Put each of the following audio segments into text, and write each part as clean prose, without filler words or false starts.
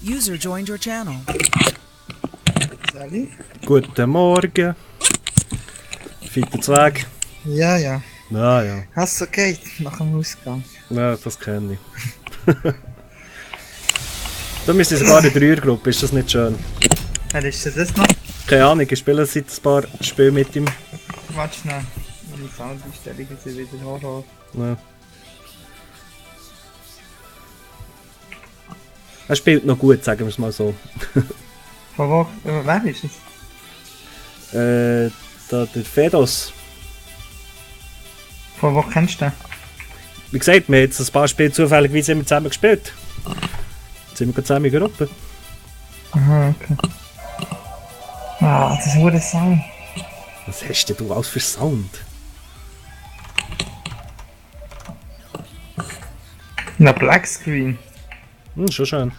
User joined your channel. Sally? Guten Morgen. Fitter Zweig. Ja, ja. Ja, ja. Hast du okay nach dem Ausgang? Ja, das kenne ich. Da müssen sogar in der Dreiergruppe, ist das nicht schön? Wer ist denn das noch? Keine Ahnung, ich spiele seit ein paar Spielen mit ihm. Warte schnell. Meine Soundeinstellungen sind wieder Horror. Ja. Er spielt noch gut, sagen wir es mal so. Von wo? Wer ist es? Der Fedos. Von wo kennst du den? Wie gesagt, wir haben jetzt ein paar Spiele zufällig immer zusammen gespielt. Jetzt sind wir zusammen in der Gruppe. Aha, okay. Ah, das ist ein Sound. Was hast denn du alles für Sound? Na, Black Screen. Schon schön.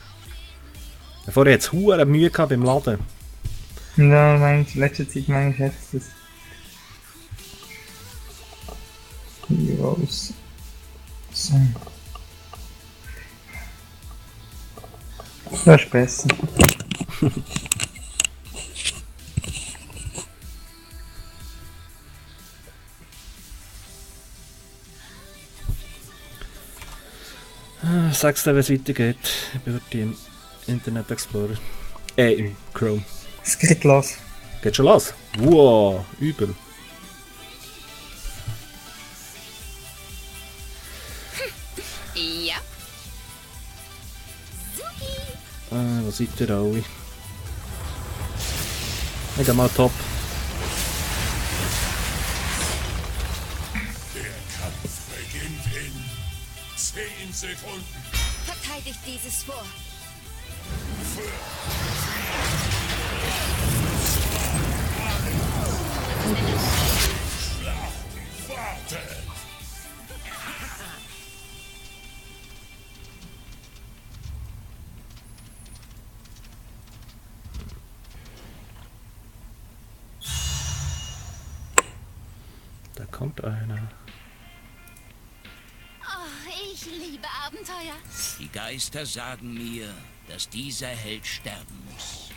Vorher hat es hure Mühe gehabt beim Laden. Ja, in letzter Zeit manchmal hat es das. Heroes. So. Das ist besser. Sag's dir, wenn es weitergeht. Ich bin heute im Internet Explorer. Im Chrome. Es geht los. Geht schon los? Wow, übel. Ja. Wo seid ihr alle? Ich geh mal top. Der Kampf beginnt in 10 Sekunden. Verteidigt dieses vor. Schlacht wartet. Da kommt einer. Oh, ich liebe Abenteuer. Die Geister sagen mir, dass dieser Held sterben muss.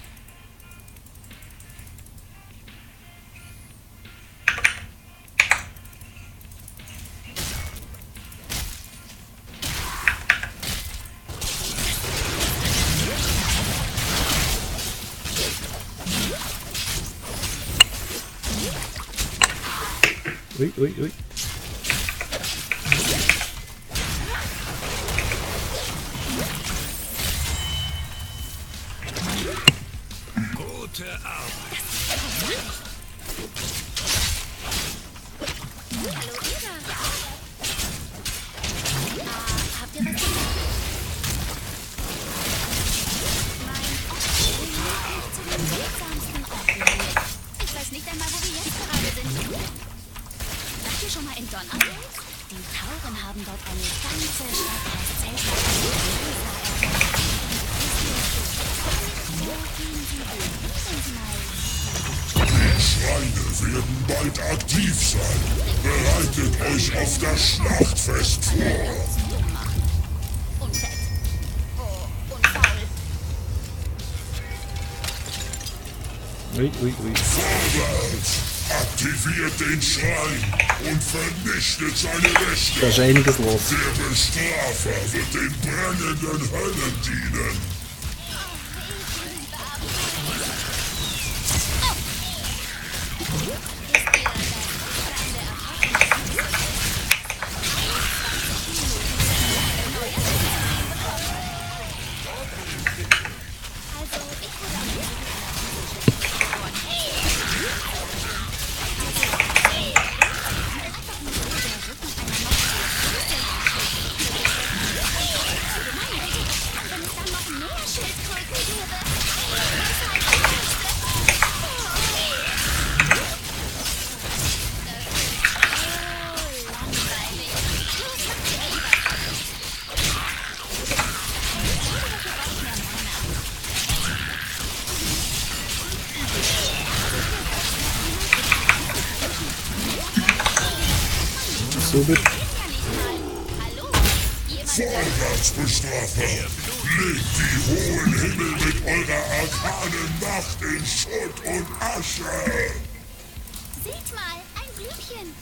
Ui, ui, ui. Gute Arbeit. Hallo, Ira. Habt ihr was gesagt? Mein Ort ist zu den seltsamsten Orten hier. Ich weiß nicht einmal, wo wir jetzt gerade sind. Wart ihr schon mal in Donnerwelt? Die Tauren haben dort eine ganze Stadt aus seltsamen Wo gehen sie wohl? Wissen Sie mal. Die Schweine werden bald aktiv sein. Bereitet euch auf das Schlachtfest vor. Dumm machen. Und fett. Oh, und faul. Ui, ui, ui. Vorwärts! Aktiviert den Schrein und vernichtet seine Rechte. Da ist einiges los. Der Bestrafer wird den brennenden Höllen dienen. Super. Vorwärtsbestrafer! Legt die hohen Himmel mit eurer arkanen Macht in Schutt und Asche! Seht mal, ein Blümchen.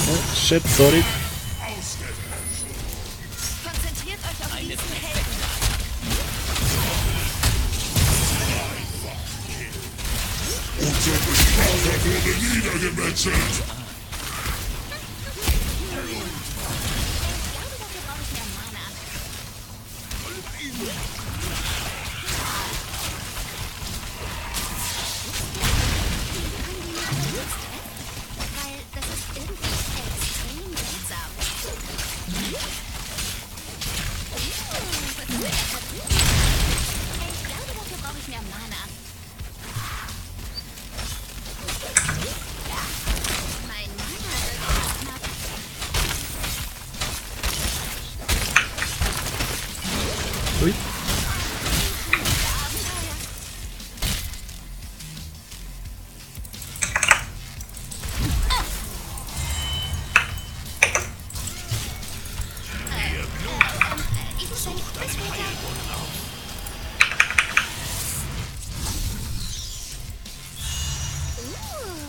Oh, shit, sorry. Konzentriert euch auf diesen Helden. Unser Bestrafer wurde niedergemetzelt! Ich glaube, dafür brauche ich mehr Mana. Weil das ist irgendwie extrem seltsam. Was ist denn das da drüben? Ich glaube, dafür brauche ich mehr Mana. Mein Mana wird knapp. Ui. Ich muss sucht einen Heilbrunnen auf.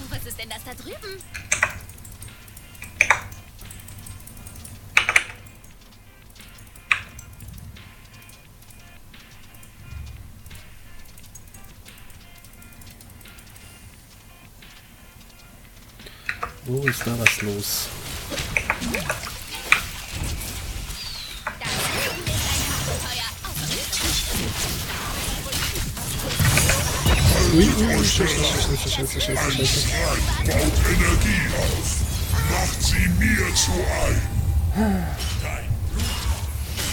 Was ist denn das da drüben? Wo ist da was los? Das Leben ist ein Abenteuer. Ui, Scheiße. Ein Streit baut Energie auf! Macht sie mir zu ein! Dein Blut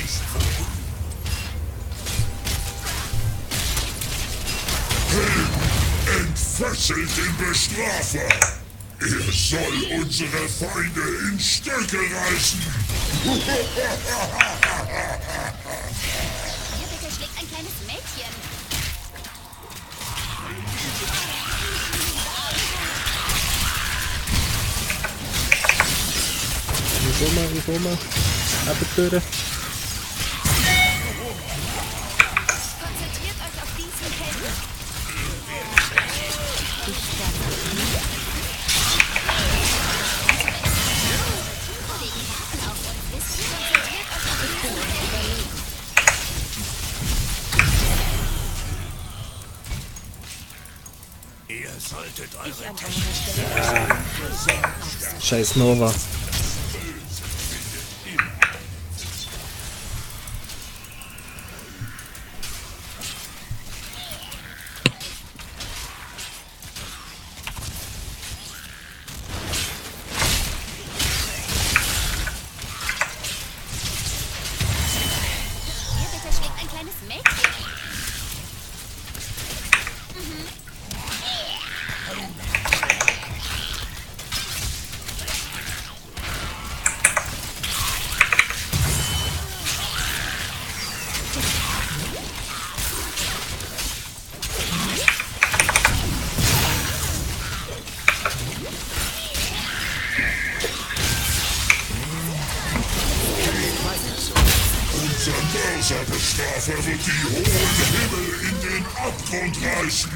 ist entfesselt den Bestrafer! Er soll unsere Feinde in Stücke reißen! Hier bitte schlägt ein kleines Mädchen. Wie soll man? Abenteuer. Konzentriert euch auf diesen Helden. Kollegen warten auf uns. Wisst ihr? Konzentriert euch auf diesen Helden. Ihr solltet eure Scheiß Nova. Hier bitte schlägt ein kleines Mädchen. Unser Mörserbestrafer wird die hohen Himmel in den Abgrund reißen!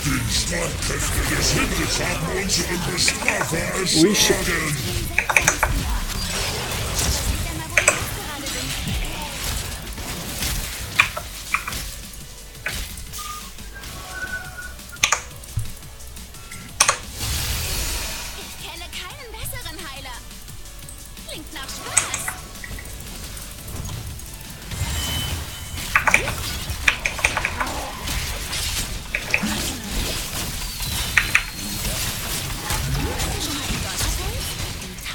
Die Streitkräfte des Himmels haben unseren Bestrafer Ui, shit. erschlagen! Ich kenne keinen besseren Heiler. Klingt nach Spaß. Schon mal in Donnerfeld?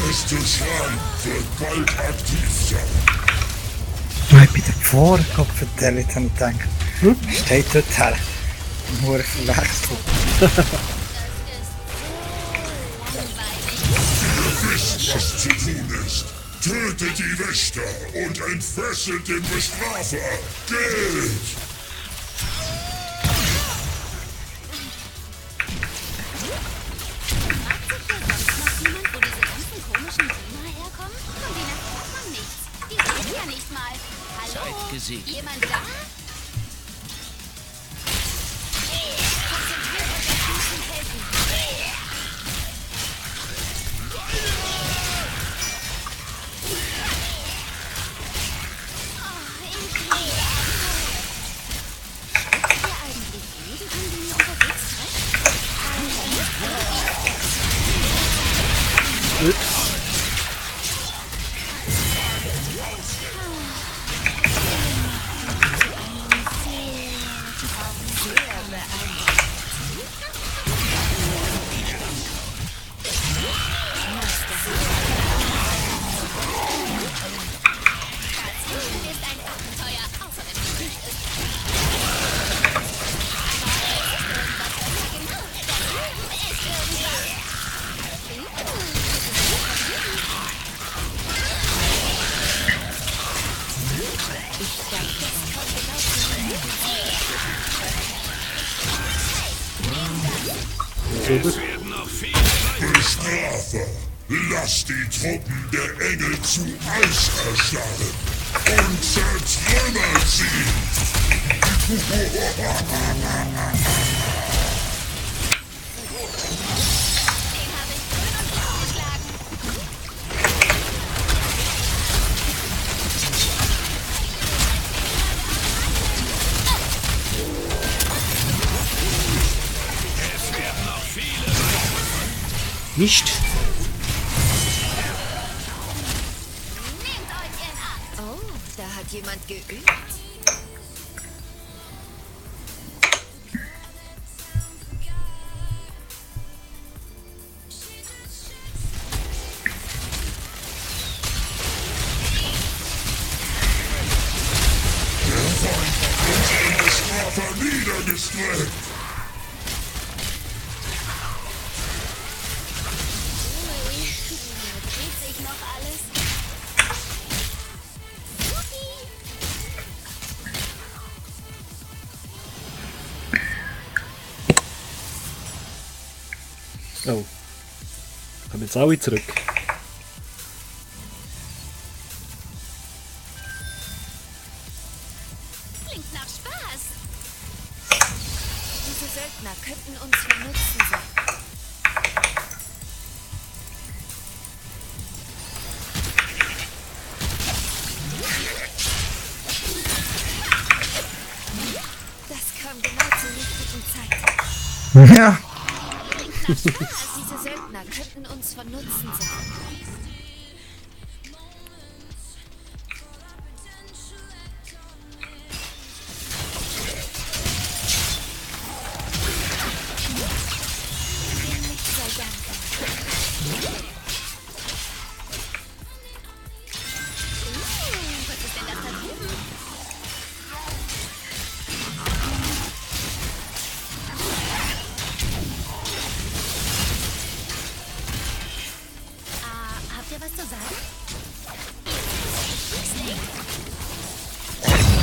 beste Schrein wird bald aktiv sein. Ich bin davor, Gott vertelle, jetzt habe ich gedacht. Steht dort her. Nur verwechselt. Ihr wisst, was zu tun ist. Tötet die Wächter und entfesselt den Bestrafer. Geht! Gesicht. Jemand da? Konzentriert euch auf diesen Helden. Steckt ihr eigentlich jeden, an den ihr unterwegs trefft? Bestrafer, lasst die Truppen der Engel zu Eis erstarren und zertrümmert sie! Nicht. Nehmt euch in Acht! Oh, da hat jemand geübt. Der Feind hat unseren Bestrafer niedergestreckt! Dreht sich noch alles? Oh. Kommen jetzt alle zurück. Klingt nach Spaß. Diese Söldner könnten uns von Nutzen sein. Das kam genau zur richtigen Zeit. Ja. Diese Söldner könnten uns von Nutzen sein. Nicht sei Dank. Was ist denn das da drüben? Habt ihr was zu sagen?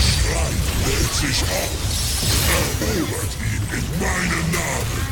Schrein lädt sich auf! Erobert ihn in meinem Namen!